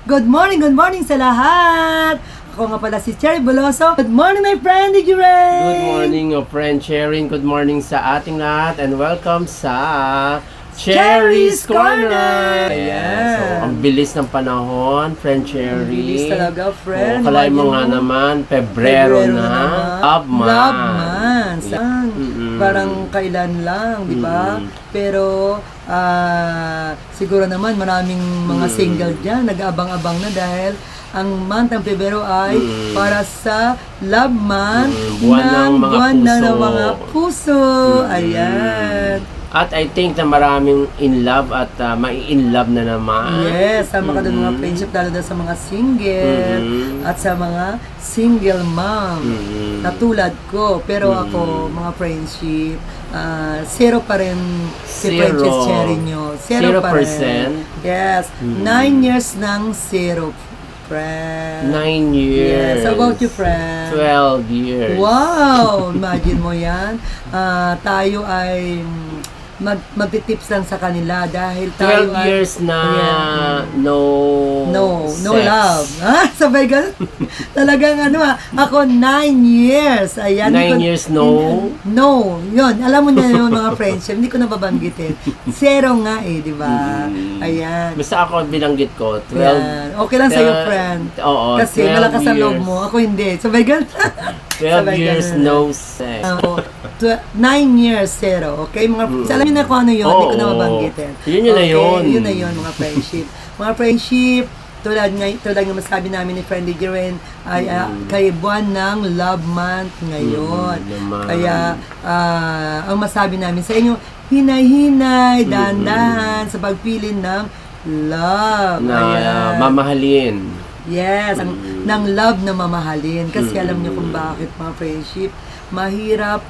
good morning sa lahat! Ako nga pala si Cherry Boloso. Good morning, my friend, Did you Ray? Good morning, friend Sharing. Good morning sa ating lahat and welcome sa Cherry's Corner! Ayan. So, ang bilis ng panahon, friend Cherry. Bilis talaga, friend. Kalay mo nga naman, Pebrero na. Love month. Parang kailan lang, di ba? Pero, siguro naman maraming mga single dyan, nag-abang-abang na dahil ang month ng Pebrero ay para sa love month ng buwan ng mga puso. Ayan. At I think na maraming in love at mai-in love na naman. Yes, sama ka doon mga friendship lalo na sa mga single at sa mga single mom na tulad ko. Pero ako, mga friendship, zero pa rin si Princess Cherry nyo. Zero pa rin. Yes, 9 years ng zero. Friend. 9 years. Yes. How about you, friend? 12 years. Wow! Imagine mo yan. Tayo ay magtitips lang sa kanila dahil tayo 12 years na no sex. Love. Sabay ganun. Talagang ako 9 years. Ayan. 9 years no? No. Yun. Alam mo na yung mga friendship. Hindi ko nababanggitin. Zero nga di ba? Ayan. Basta ako binanggit ko, 12. Ayan. Okay lang sa'yo, friend. Oo. Kasi malakas ang loob mo. Ako hindi. Sabay ganun. 12 years no sex. 9 years, zero. Okay? Alam niyo na kung ano yun. Hindi ko na mabanggitin. Yun na yun. Yun na yun, mga friendship. Mga friendship, tulad ng masabi namin ni Friend Digerin, ay kay buwan ng love month ngayon. Kaya, ang masabi namin sa inyo, hinay-hinay, dahan-dahan sa pagpili ng love. Na mamahalin. Yes, ng love na mamahalin. Kasi alam niyo kung bakit, mga friendship, mahirap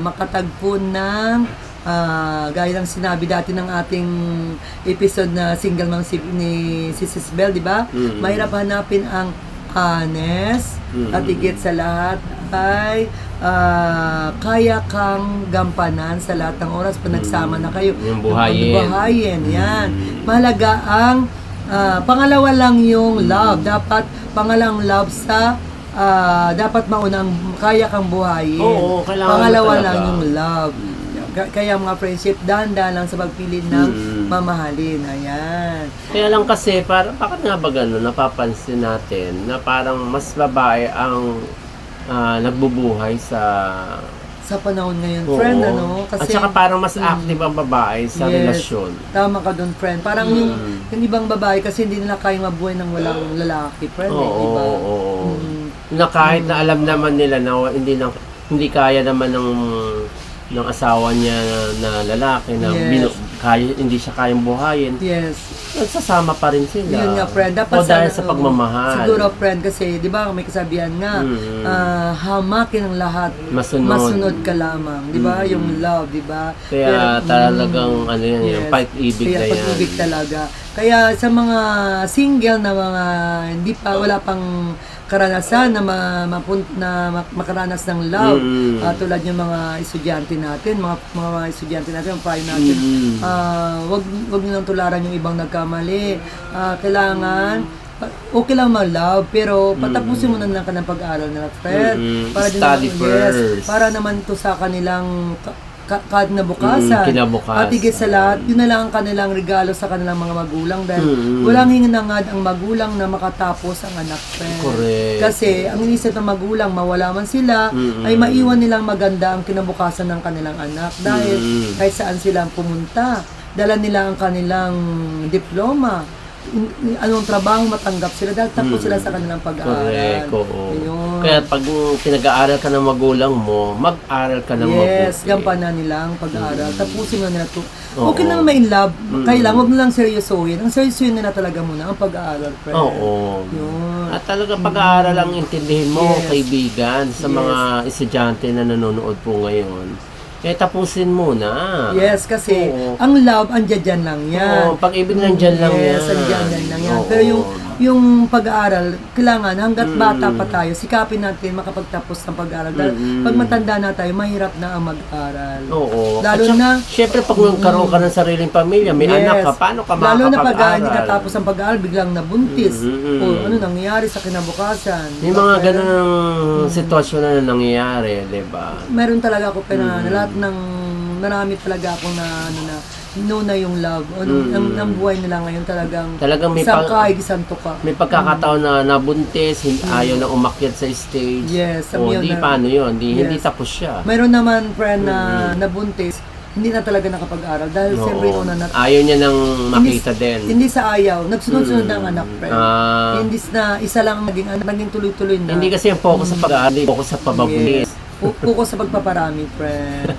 makatagpo ng gaya ng sinabi dati ng ating episode na single mom ni Sis Bell, di ba? Mahirap hanapin ang honest at higit sa lahat ay kaya kang gampanan sa lahat ng oras pag nagsama na kayo. Yung buhayin. Yan. Mahalaga ang pangalawa lang yung love. Dapat pangalang love sa dapat maunang kaya kang buhayin. Oo, kailangan pangalawa talaga lang yung love. Kaya mga friendship, dahan-dahan lang sa pagpili ng mamahalin. Ayan. Kaya lang kasi, bakit nga ba gano'n, napapansin natin na parang mas babae ang nagbubuhay sa panahon ngayon, friend, Kasi, at saka parang mas active ang babae sa relasyon. Tama ka doon, friend. Parang yung ibang babae kasi hindi nila kayang mabuhay ng walang lalaki, friend. Diba? Na kahit na alam naman nila na hindi kaya naman ng asawa niya na lalaki na hindi siya kayang buhayin. Yes. Nagsasama pa rin sila. Yun nga, friend. Dapat o dahil sa pagmamahal. Siguro, friend, kasi, di ba, may kasabihan nga, hamakin ang lahat, masunod ka lamang. Di ba? Yung love, di ba? Kaya talagang, yung pag-ibig na yan. Pag-ibig talaga. Kaya sa mga single na mga wala pang karanasan na makaranas ng love, tulad yung mga estudyante natin, mga estudyante natin, ang payo natin, wag niyo nang tularan yung ibang nagkamali. Kailangan okay lang mag-love, pero patapusin mo na lang ka ng pag-aaral na, friend. Study first. Para naman to sa kanilang kinabukasan. At higit sa lahat, yun na lang ang kanilang regalo sa kanilang mga magulang dahil walang hinangad ang magulang na makatapos ang anak, friend. Correct. Kasi ang inisip ng magulang, mawala man sila, ay maiwan nilang maganda ang kinabukasan ng kanilang anak dahil kahit saan silang pumunta, dala nila ang kanilang diploma, anong trabaho matanggap sila dahil tapos sila sa kanilang pag-aaral. Correct. Kaya pag pinag-aaral ka ng magulang mo, mag-aral ka ng mabuti. Yes, gampanan nila ang pag-aaral. Tapusin na nila to. Okay naman may love, kailangan wag na lang seryosohin. Ang seryosohin nila talaga muna ang pag-aaral, friend. Yun. At talaga pag-aaral ang intindihin mo, kaibigan, sa mga estudyante na nanonood po ngayon. Tapusin muna. Yes, kasi ang love, andyan lang yan. Pag-ibig nandiyan lang yan. Yes, andyan lang yan. Pero yung yung pag-aaral, kailangan hanggat bata pa tayo, sikapin natin makapagtapos ng pag-aaral. Dahil pag matanda na tayo, mahirap na ang mag-aaral. Oo. Lalo At na, syempre, pag nagkaroon ka ng sariling pamilya, may yes, anak ka, paano ka lalo na pag makakapag-aral? hindi natapos ang pag-aaral, biglang nabuntis. O ano nangyayari sa kinabukasan. May mga ganun sitwasyon na nangyayari, di ba? Meron talaga ako lahat ng marami talaga akong na yung love. Ang buhay nila ngayon talagang may isang kaig, isang tuka. May pagkakataon na nabuntis, ayaw na umakyat sa stage. Yes, O, di na, paano yun? Hindi yes. tapos siya. Mayroon naman, friend, na nabuntis, hindi na talaga nakapag-aral. Dahil siyempre, ayaw niya nang makita din. Hindi sa ayaw. Nagsunod-sunod ang anak, friend. Hindi na isa lang naging anak, naging tuloy-tuloy na. Hindi kasi yung focus sa pag-aaral, focus sa pababunis. Yes. Focus sa pagpaparami, friend.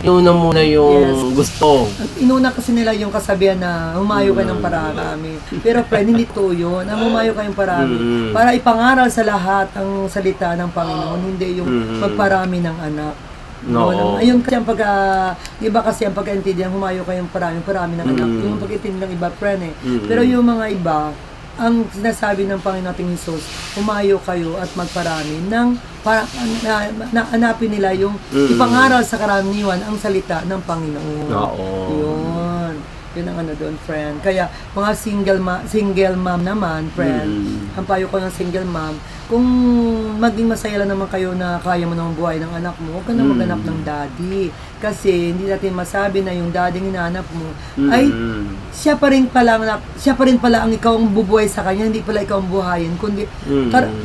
Inuna muna yung gusto. Inuna kasi nila yung kasabihan na humayo ka ng parami. Pero friend, hindi to yun. Ang humayo ka yung parami. Para ipangaral sa lahat ang salita ng Panginoon, hindi yung magparami ng anak. No. Ayun kasi ang iba kasi ang pagkaintindihan, humayo ka yung parami ng anak. Yung pagkaintindihan ng iba, friend Pero yung mga iba, ang sinasabi ng Panginoon nating Hesus, humayo kayo at magparami hanapin nila yung ipangaral sa karaniwan ang salita ng Panginoon. Yun ang doon, friend. Kaya mga single mom naman, friend, ang payo ko ng single mom, kung maging masaya lang naman kayo na kaya mo nang buhay ng anak mo, huwag ka na maghanap ng daddy. Kasi hindi natin masabi na yung daddy ng hinahanap mo ay siya pa rin pala ang ikaw ang bubuhay sa kanya, hindi pala ikaw ang buhayin, kundi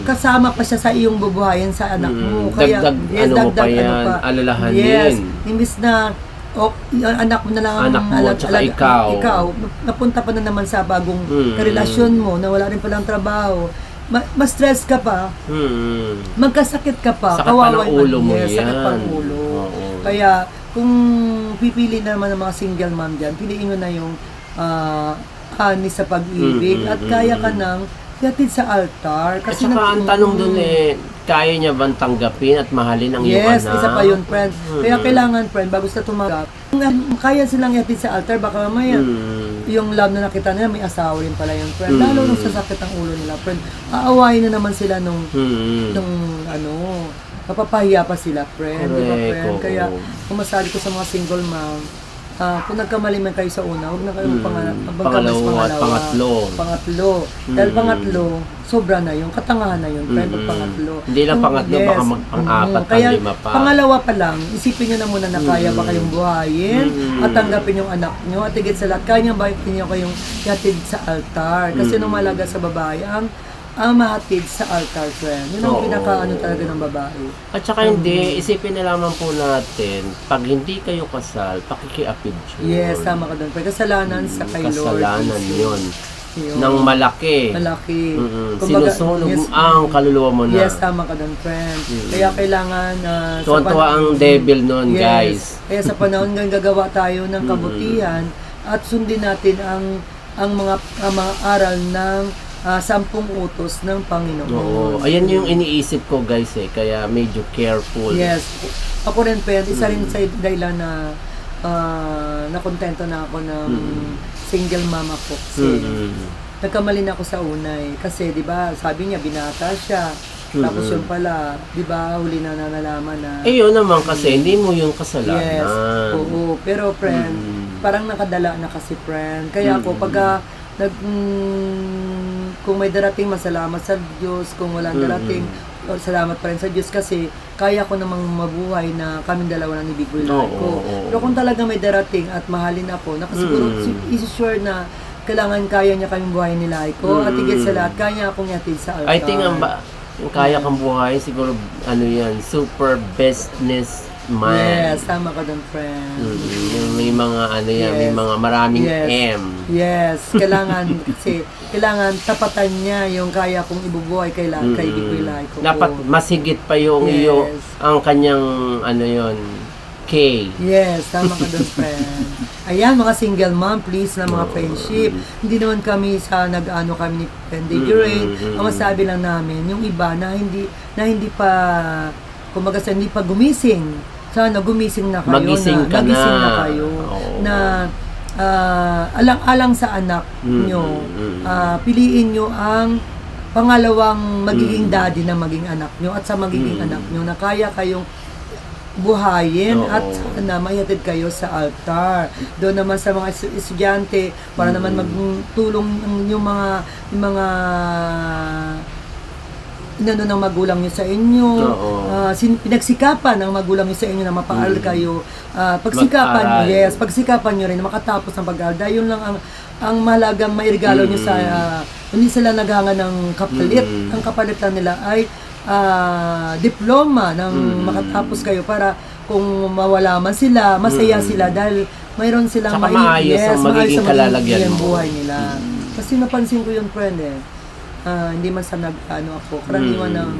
kasama pa siya sa iyong bubuhayin sa anak mo. Kaya dagdag alalahanin. Yes, imbis na yung anak mo na lang ikaw, napunta pa na naman sa bagong karelasyon mo na wala rin palang trabaho, ma-stress ka pa, magkasakit ka pa, sakit pa ng ulo mo yan. Sakit pa ng ulo. Kaya kung pipili naman ng mga single mom dyan, piliin mo na yung ani sa pag-ibig at kaya ka nang yatid sa altar. Kasi at saka ang tanong dun kaya niya bang tanggapin at mahalin ang iyong anak? Yes, isa pa yun, friend. Kaya kailangan, friend, bago sila tumanggap, kaya silang yatid sa altar, baka mamaya, yung love na nakita nila, may asawa rin pala yung friend. Lalo nung sasakit ang ulo nila, friend, aawayin na naman sila nung mapapahiya pa sila, friend. Diba, friend? Kaya, kung masali ko sa mga single mom, kung nagkamali man kayo sa una, huwag na kayong pangatlo. Dahil pangatlo, sobra na yun, katangahan na yun, friend, pangatlo. Hindi lang pangatlo, baka pang-apat, pang-lima pa. Pangalawa pa lang, isipin nyo na muna na kaya ba kayong buhayin at tanggapin yung anak nyo at higit sa lahat, kaya nyo ba kayong yatid sa altar? Kasi nung malaga sa babae, ang mahatid sa altar, friend. Yun ang pinaka-ano talaga ng babae. At saka hindi, isipin na lamang po natin, pag hindi kayo kasal, pakikiapid yun. Yes, tama ka doon. Kasalanan sa kay Lord. Kasalanan yun. Nang malaki. Sinusunog ang kaluluwa mo na. Yes, tama ka doon, friend. Kaya kailangan tuwa ang devil nun, guys. Kaya sa panahon ngayon gagawa tayo ng kabutihan at sundin natin ang mga aral ng 10 utos ng Panginoon. Oo. Ayan yung iniisip ko, guys kaya medyo careful. Yes. Ako rin, friend, isa rin sa dahilan na nakontento na ako ng single mom ako. Kasi nagkamali na ako sa una Kasi, di ba, sabi niya, binata siya. Tapos yun pala, di ba, huli na nalaman na... yun naman kasi, hindi mo yung kasalanan. Yes. Oo. Pero, friend, parang nakadala na kasi, friend. Kaya ako, pagka kung may darating, masalamat sa Diyos. Kung walang darating, salamat pa rin sa Diyos kasi kaya ko namang mabuhay na kaming dalawa ng ibig ko. Pero kung talaga may darating at mahalin ako, nakasiguro, sure na kailangan kaya niya kaming buhay nila ko at higit sa lahat, kaya akong yatid sa altar. I think yung kaya kang buhay, siguro, super bestness man. Yes, tama ka doon, friend. May mga may mga maraming M. Yes, kailangan tapatan niya yung kaya kong ibubuhay kay Bikoy ko. Dapat masigit pa yung ang kanyang K. Yes, tama ka doon, friend. Ayan, mga single mom, please, na mga friendship. Hindi naman kami kami ni Friend Rain. Ang masabi lang namin, yung iba na hindi pa kumbaga hindi pa gumising. Sana gumising na kayo. Magising na kayo. Na alang-alang sa anak nyo. Piliin nyo ang pangalawang magiging daddy na maging anak nyo at sa magiging anak nyo na kaya kayong buhayin at na maihatid kayo sa altar. Doon naman sa mga estudyante para naman magtulong yung mga inano ng magulang niyo sa inyo. Pinagsikapan ng magulang niyo sa inyo na mapaaral kayo. Pagsikapan, pagsikapan niyo rin na makatapos ng pag-aaral. Dahil yun lang ang mahalagang mairigalo niyo sa hindi sila naghanga ng kapalit. Ang kapalit lang nila ay diploma ng makatapos kayo para kung mawala man sila, masaya sila dahil mayroon silang maayos ang magiging kalalagyan mo. Buhay nila. Kasi napansin ko yun, friend hindi man sa ako, karaniwan ng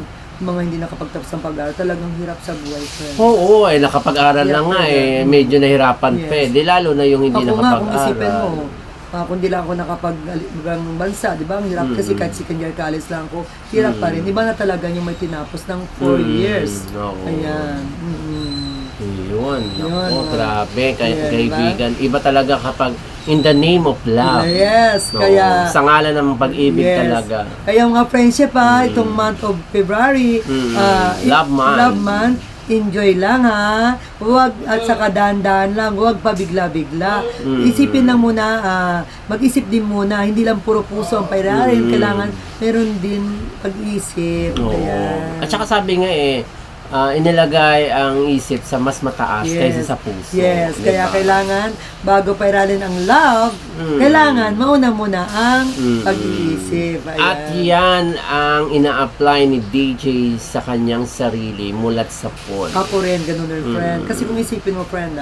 mga hindi nakapagtapos ng pag-aaral, talagang hirap sa buhay, friend. Oo, nakapag-aral na nga medyo nahirapan pa Di lalo na yung hindi nakapag-aral. Kung isipin mo, kung di lang ako nakapag-ibang bansa, di ba? Ang hirap kasi kahit second year college lang ako, hirap pa rin. Di ba na talaga yung may tinapos ng 4 years? Ayan. Yun. Grabe. Kaibigan. Iba talaga kapag in the name of love. Yes. Kaya, sa ngalan ng pag-ibig talaga. Kaya mga friendship itong month of February, Love month. Enjoy lang huwag at saka dahan-dahan lang, huwag pabigla-bigla. Isipin lang muna, mag-isip din muna, hindi lang puro puso ang pairarin, kailangan meron din pag-isip. At saka sabi nga inilagay ang isip sa mas mataas kaysa sa puso. Yes, kaya kailangan, bago pairalin ang love, kailangan mauna muna ang pag-iisip. At yan ang ina-apply ni DJ sa kanyang sarili mulat sa phone. Ako rin, ganun rin, friend. Kasi kung isipin mo, friend,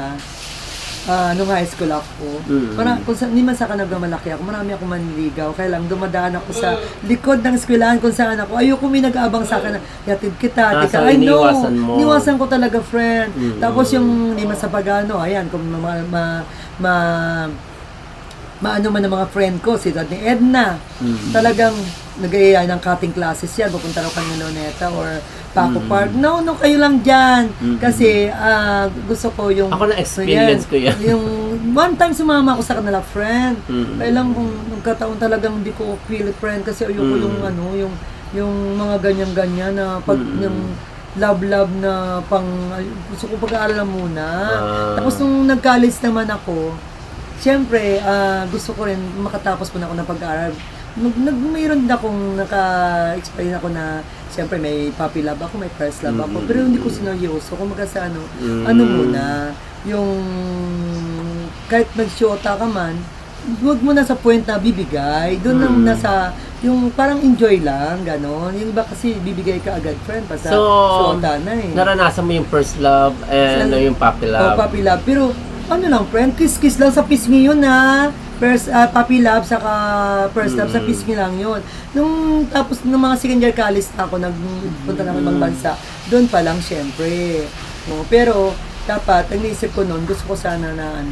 nung high school ako, hindi man sa ka nagmamalaki ako, marami akong manligaw. Kaya lang, dumadaan ako sa likod ng eskwelahan kung saan ako. Ayoko may nag-aabang sa akin na, yatid kita. So iniwasan ko talaga, friend. Tapos yung hindi man sa pagano, ayan, kung maano man ang mga friend ko, si ni Edna, talagang nag-iaya ng cutting classes yan, pupunta raw kami Luneta or Paco Park. No, kayo lang dyan. Kasi gusto ko yung... Ako na-experience ko yan. Yung one time sumama ako sa kanila, friend. Kaya lang kung nagkataon talagang hindi ko feel friend kasi ayoko yung mga ganyan-ganyan na pag yung love na gusto ko pag-aaral muna. Tapos nung nag-college naman ako, siyempre, gusto ko rin makatapos po na ako ng pag-aaral. Mayroon din akong naka-explain ako na siyempre may puppy love ako, may first love ako, pero hindi ko sineryoso. Kung magkasa ano muna, yung kahit mag-shota ka man, huwag mo na sa point na bibigay. Doon lang nasa, yung parang enjoy lang, gano'n. Yung iba kasi bibigay ka agad, friend, pa sa shota na naranasan mo yung first love and yung puppy love. Puppy love, pero ano lang, friend, kiss-kiss lang sa pisngi yun First, puppy love, saka first love, sa pisngi lang yun. Nung tapos, nung mga second year college na ako, nagpunta ng ibang bansa, doon pa lang, syempre. Pero, dapat, ang naisip ko noon, gusto ko sana na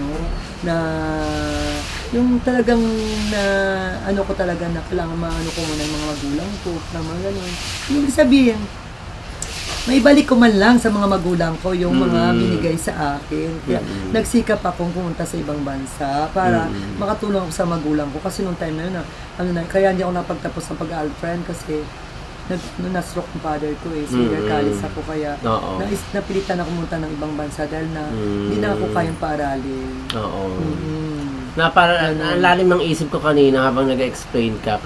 yung talagang ko talaga na kailangan maano ko muna yung mga magulang ko, na mga ganun. Yung sabihin, maibalik ko man lang sa mga magulang ko yung mga binigay sa akin. Kaya nagsikap akong pumunta sa ibang bansa para makatulong ako sa magulang ko. Kasi nung time na yun, kaya hindi ako napagtapos ng pag-aaral, friend, kasi na-stroke ng father ko senior college ako, kaya napilitan ako pumunta ng ibang bansa dahil hindi na ako kayang paaralin. Lalim ng isip ko kanina habang nag-explain ka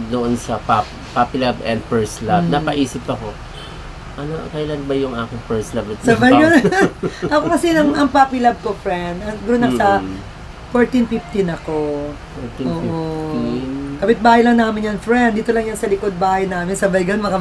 doon sa puppy love and first love, napaisip ako, kailan ba yung aking first love? Sabay yun. Ako kasi ang puppy love ko, friend, sa 14-15 ako. 14-15. Kapit-bahay lang namin yan, friend. Dito lang yan sa likod bahay namin. Sabay ganun, baka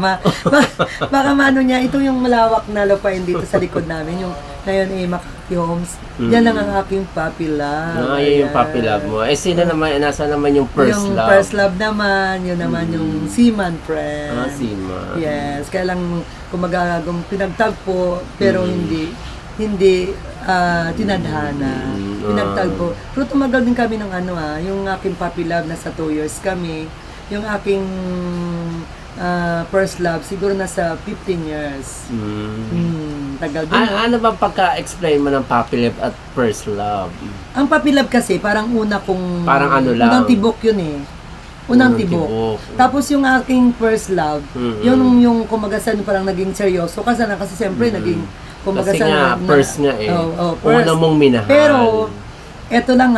maano niya. Ito yung malawak na lupain dito sa likod namin. Yung ngayon Makati Homes. Yan lang ang aking puppy love. Yun yung puppy love mo. Sino naman, nasa naman yung first love? Yung first love naman, yun naman yung seaman, friend. Seaman. Yes, kaya lang pinagtagpo, pero hindi tinadhana. Pinagtagpo. Pero tumagal din kami ng yung aking puppy love, nasa 2 years kami. Yung aking first love, siguro nasa 15 years. Tagal din. Ano ba pagka-explain mo ng puppy love at first love? Ang puppy love kasi, parang una kong... Parang ano lang. Unang tibok yun eh. Unang tibok. Tapos yung aking first love, yun yung kumagasan parang naging seryoso. Kasi siyempre naging kumagasan Kasi nga, first nga eh. First. Una mong minahal. Pero, eto lang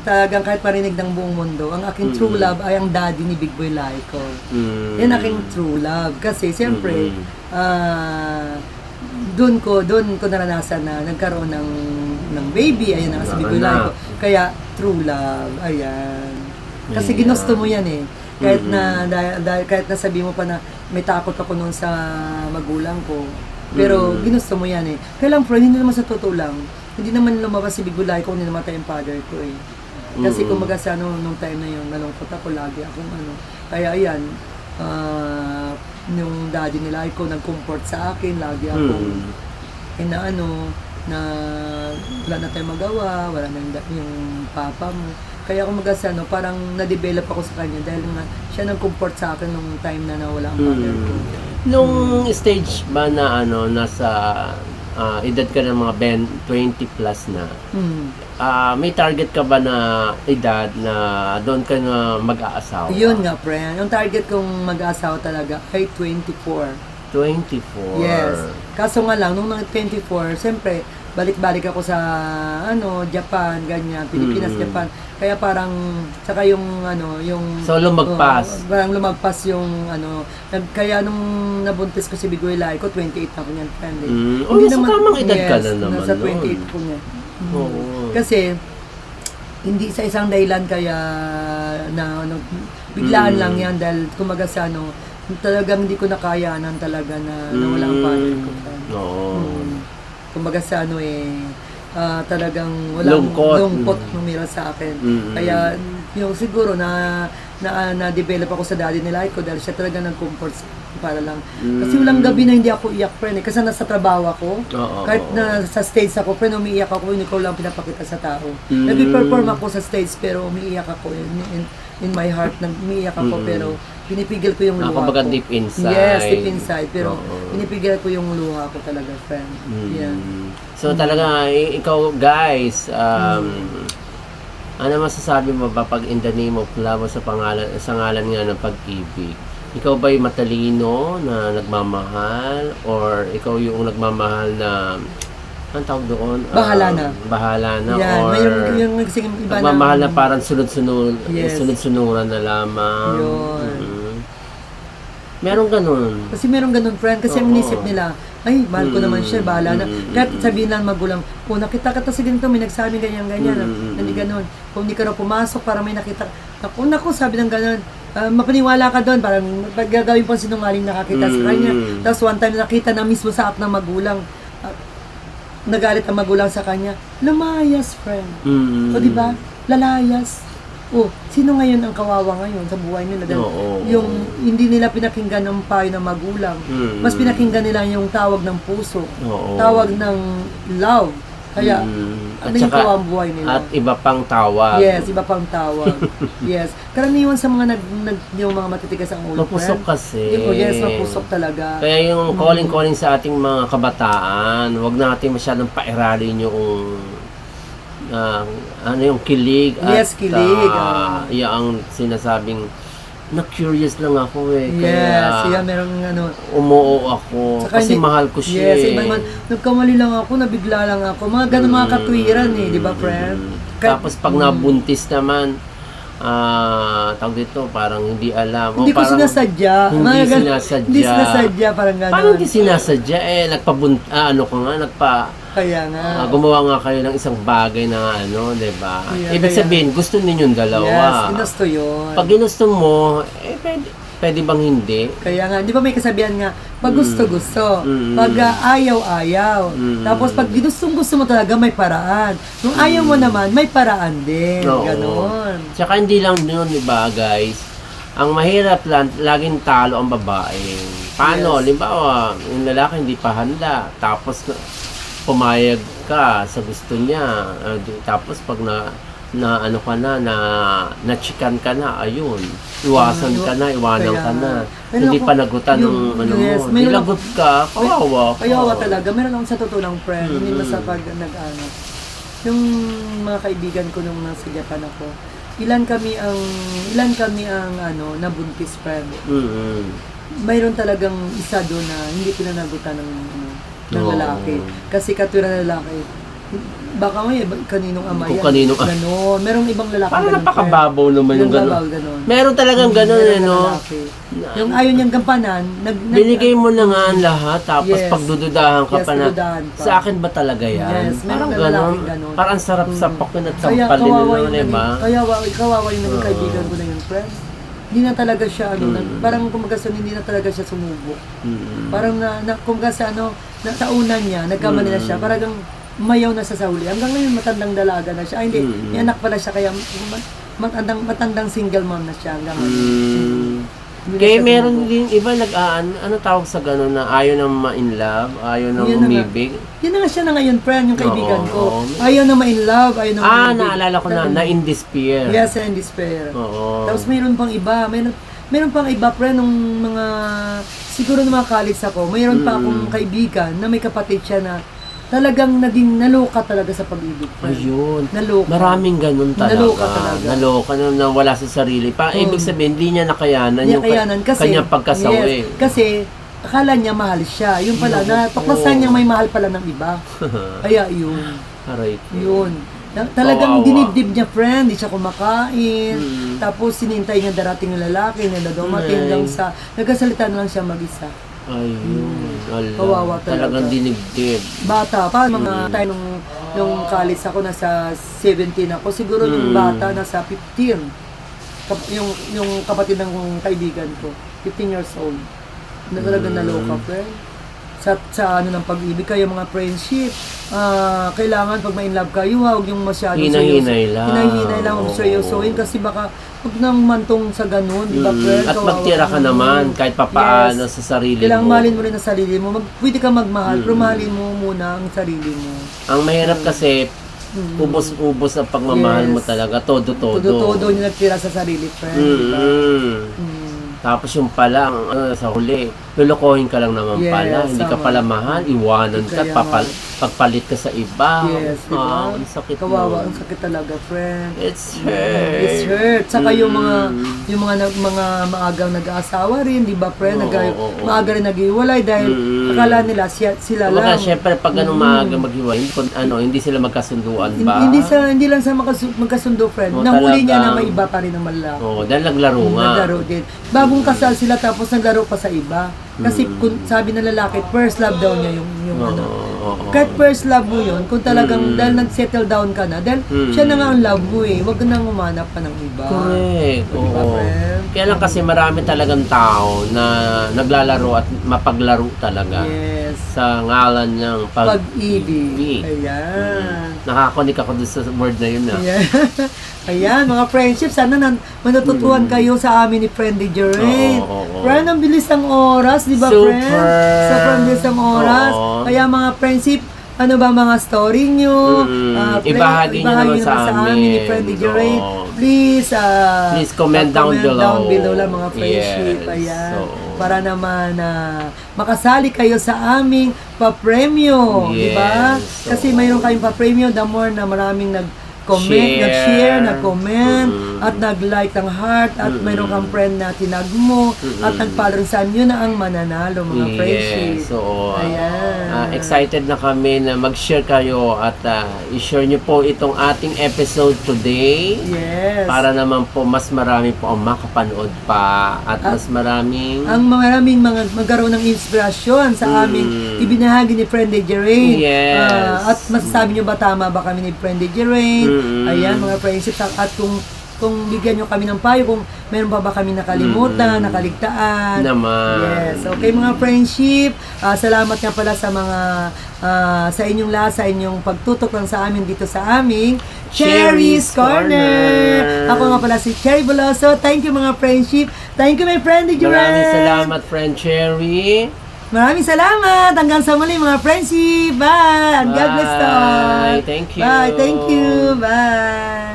talagang kahit marinig ng buong mundo, ang aking true love ay ang daddy ni Big Boy Laico. Yan aking true love. Kasi siyempre, doon ko naranasan na nagkaroon ng baby, ayan na si Big Boy Laico. Kaya true love, ayan. Kasi ginusto mo yan eh. Kahit na kahit na sabi mo pa na may takot ako noon sa magulang ko. Pero ginusto mo yan eh. Kaya lang friend, hindi naman sa totoo lang. Hindi naman lumabas si Big Boy Laico kung namatay yung father ko eh. Kasi kumaga sa nung time na yun, nalungkot ako lagi akong Kaya ayan, yung daddy nila ko nag-comfort sa akin, lagi akong na wala na tayong magawa, wala na yung papa mo. Kaya kumaga sa parang na-develop ako sa kanya dahil nga siya nag-comfort sa akin nung time na nawala ang father ko. Nung stage ba na nasa edad ka ng mga 20 plus na, may target ka ba na edad na doon ka na mag-aasawa? Yun nga, friend. Yung target kong mag-aasawa talaga ay 24. 24? Yes. Kaso nga lang, nung 24, siyempre, balik-balik ako sa Japan, ganyan, Pilipinas, Japan. Kaya parang saka yung So lumagpas. Parang lumagpas yung kaya nung nabuntis ko si Big Boy Laico, 28 ako niyan, friend. Nasa tamang edad ka na naman. Nasa 28 ko niya. Oo. Kasi hindi sa isang dahilan kaya na biglaan lang yan dahil kumaga sa talagang hindi ko nakayanan talaga na nawala ang father ko. Kumbaga sa talagang walang lungkot numira sa akin. Kaya yung siguro na-develop ako sa daddy nila ko dahil siya talaga nag-comfort para lang. Kasi walang gabi na hindi ako iyak, friend. Kasi nasa trabaho ako. Kahit na sa stage ako, friend, umiiyak ako, hindi ko lang pinapakita sa tao. Nag-perform ako sa stage pero umiiyak ako in my heart, umiiyak ako pero pinipigil ko yung luha ko. Kumbaga deep inside. Yes, deep inside. Pero pinipigil ko yung luha ko talaga, friend. Yeah. So talaga, ikaw guys, ano masasabi mo ba pag in the name of love sa ngalan nga ng pag-ibig? Ikaw ba'y matalino na nagmamahal? Or ikaw yung nagmamahal na, anong tawag doon? Bahala na. Bahala na. Yan, or yung iba nagmamahal na parang sunod-sunuran na lamang. Yun. Meron ganun. Kasi meron ganun, friend. Kasi ang inisip nila, ay, mahal ko naman siya, bahala na. Kahit sabihin lang magulang, nakita ka kasi ganito, may nagsabi ganyan-ganyan. Hindi ganun. Kung hindi ka na pumasok, para may nakita. Naku, sabi ng ganun, mapaniwala ka doon, parang gagawin pang sinungaling nakakita sa kanya. Tapos one time nakita na mismo sa app ng magulang, nagalit ang magulang sa kanya, lumayas, friend. O diba? Lalayas. Sino ngayon ang kawawa ngayon sa buhay nila? Yung hindi nila pinakinggan ng payo ng magulang. Mas pinakinggan nila yung tawag ng puso. Tawag ng love. Kaya, ano yung kawang buhay nila? At iba pang tawag. Yes, iba pang tawag. Yes. Karaniwan sa mga yung mga matitigas ang ulo. Mapusok kasi. Yes, mapusok talaga. Kaya yung calling sa ating mga kabataan, wag natin masyadong pairalin yung yung kilig at kilig. yung sinasabing na-curious lang ako eh. Yes, kaya merong umuo ako. Saka Kasi mahal ko siya. Yes, iba naman, nagkamali lang ako, nabigla lang ako. Mga ganun mga katwiran eh, di ba, friend? Tapos pag nabuntis naman, tawag dito, parang hindi alam. Hindi ko sinasadya. Hindi sinasadya. Hindi sinasadya, parang gano'n. Parang hindi sinasadya Kaya nga. Gumawa nga kayo ng isang bagay na di ba? Yeah, Ibig sabihin, gusto ninyong dalawa. Yes, ginusto yun. Pag ginusto mo, pwede bang hindi? Kaya nga, di ba may kasabihan nga, pag gusto-gusto, pag ayaw-ayaw. Tapos pag gusto mo talaga, may paraan. Nung ayaw mo naman, may paraan din. Ganon. Tsaka hindi lang yun, di ba guys? Ang mahirap lang, laging talo ang babae. Paano? Limbawa, yung lalaki hindi pa handa. Tapos pumayag ka sa gusto niya. Tapos pag na ano ka na chikan ka na, ayun. Iwasan ka na, iwanan ka na. Meron Hindi ako- panagutan ng ano yes, mo. meron Nilagot ka, kawawa ka. Kawawa talaga. Meron akong sa totoo lang friend, hindi mo sa pag nag-ano. Yung mga kaibigan ko nung nasa Japan ako, ilan kami ang nabuntis friend. Mayroon talagang isa doon na hindi pinanagutan ng lalaki. Kasi katulad ng lalaki, baka may kaninong ama Kung yan. kaninong Ganon. Merong ibang lalaki Parang ganon, napakababaw naman yung Babaw, gano'n. ganon. Meron talagang gano'n Meron eh, na no? lalaki. Yung ayaw niyang gampanan, Binigay mo na nga ang lahat, tapos Yes. pagdududahan ka Yes, pa na, dududahan pa. sa akin ba talaga yan? Yes, Parang meron na gano'n. lalaking gano'n. Parang sarap sa pakin at Kaya sampalin kawawa na yung naman, diba? kawawa yung naging kaibigan ko na yun, friend. Hindi na talaga siya, parang kumbaga hindi na talaga siya sumubok. Parang kumbaga sa taunan niya, nagkamali na siya, parang mayaw na sa huli. Hanggang ngayon, matandang dalaga na siya. Ay, hindi, may anak pala siya, kaya matandang single mom na siya hanggang ngayon. Hindi na Kaya siya meron sumubok. din iba ano tawag sa gano'n na ayaw na ma-in love, ayaw na Yun na nga. umibig. Yun na nga siya na ngayon, friend, yung kaibigan ko. Oo. Ayaw na ma-in love, ayaw na ma-in Naalala ko na in despair. Yes, and despair. Oo. Tapos mayroon pang iba, mayroon pang iba, pre, nung mga, siguro nung mga college ako, mayroon pa akong kaibigan na may kapatid siya na talagang naging naloka talaga sa pag-ibig. Pre. Ayun. Naloka. Maraming ganun talaga. Naloka talaga. Naloka na nawala sa sarili. Ibig sabihin, hindi niya nakayanan Hindi yung kayanan kasi, kanyang pagkasawi. yes, kasi akala niya mahal siya. Yung pala, natuklasan niya may mahal pala ng iba. Kaya yun. Aray ko. Yun. Talagang Kawawa. dinibdib niya, friend, hindi siya kumakain. Tapos sinintay niya darating yung lalaki na dumating hanggang sa nagkasalita na lang siya mag-isa. Ayun. Ala. Kawawa talaga. Talagang dinigdib. Bata pa, mga tayo nung college ako, nasa 17 ako. Siguro yung bata, nasa 15. Yung kapatid ng kaibigan ko, 15 years old. Na talagang naloka, friend. Sa ng pag-ibig, kaya mga friendship, kailangan pag ma-in love kayo, huwag yung masyado Hinahinay lang. Hinahinay lang, huwag Oo. seryosohin kasi baka huwag nang mantong sa ganun, di ba, friend? At Kawawa magtira ka naman kahit papaano Yes. sa sarili Kailangan mo. mahalin mo rin ang sarili mo. Pwede ka magmahal, pero mahalin mo muna ang sarili mo. Ang mahirap kasi, ubos-ubos ang pagmamahal mo Yes. talaga. Todo-todo. Todo yung nagtira sa sarili, friend. di ba? Tapos yung pala, sa huli, lulukohin ka lang naman Yes, pala. Hindi ka tama. pala mahal, iwanan ka, Kaya pagpalit ka sa iba. Yes, di ba? Ang sakit Kawawa, nun. ang sakit talaga, friend. It's hurt. It's hurt. Saka yung mga maagang nag-aasawa rin, di ba, friend? Oo. Maaga rin nag-iwalay dahil akala nila sila Kumbaga, lang. syempre, pag ganun maaga maghiwalay, hindi sila magkasunduan ba? Hindi lang sa magkasundo, friend. Oo, Nahuli niya na talagang- may iba pa rin ang malaki. Oo, dahil naglaro nga. Naglaro din. Bagong kasal sila tapos naglaro pa sa iba. Kasi sabi ng lalaki, first love daw niya yung ano. Oo. Kahit first love mo yun, kung talagang dahil nag-settle down ka na, dahil siya na nga ang love mo eh. Huwag nang umanap pa ng iba. Correct. Diba, Oo. friend? Kaya lang kasi marami talagang tao na naglalaro at mapaglaro talaga Yes. sa ngalan ng Pag-ibig. Ayan. Nakakonik ako dun sa word na yun. Ayan. Ayan, mga friendship, sana matututuhan kayo sa amin ni Friend Jermaine. Oo. Friend, ang bilis ng oras, di ba, Super. friend? Super bilis ng oras. Oo. Kaya mga friendship, ano ba mga story nyo? Ibahagi nyo naman sa amin ni amin. Friend Jermaine. Oo. Please, Please comment down below. down below lang mga friendship. Yes. Ayan. So, Para naman makasali kayo sa aming pa-premyo. Di ba? Yes. Kasi mayroon kayong pa-premyo, the more na maraming nag-comment, Share. nag-share, nag-comment, at nag-like ng heart, at mayroon kang friend na tinag mo, at nag-follow sa yun na ang mananalo, mga friendship. yes. So, Ayan. excited na kami na mag-share kayo at i-share nyo po itong ating episode today. Yes. Para naman po mas marami po ang makapanood pa at mas maraming ang maraming magkaroon ng inspirasyon sa aming ibinahagi ni Friend Jermaine. Yes. At masasabi nyo ba tama ba kami ni Friend Jermaine? Ayan, mga friendship. At kung bigyan nyo kami ng payo, kung meron pa ba kami nakalimutan, nakaligtaan. naman. Yes. Okay, mga friendship. Salamat nga pala sa mga sa inyong lahat, sa inyong pagtutok lang sa amin dito sa aming Cherry's Corner. Ako nga pala si Cherry Boloso. Thank you, mga friendship. Thank you, my friend Jermaine. Maraming salamat, friend Cherry. Maraming salamat. Hanggang sa muli, mga friendship. Bye. And God bless all. Bye. Thank you. Bye. Thank you. Bye.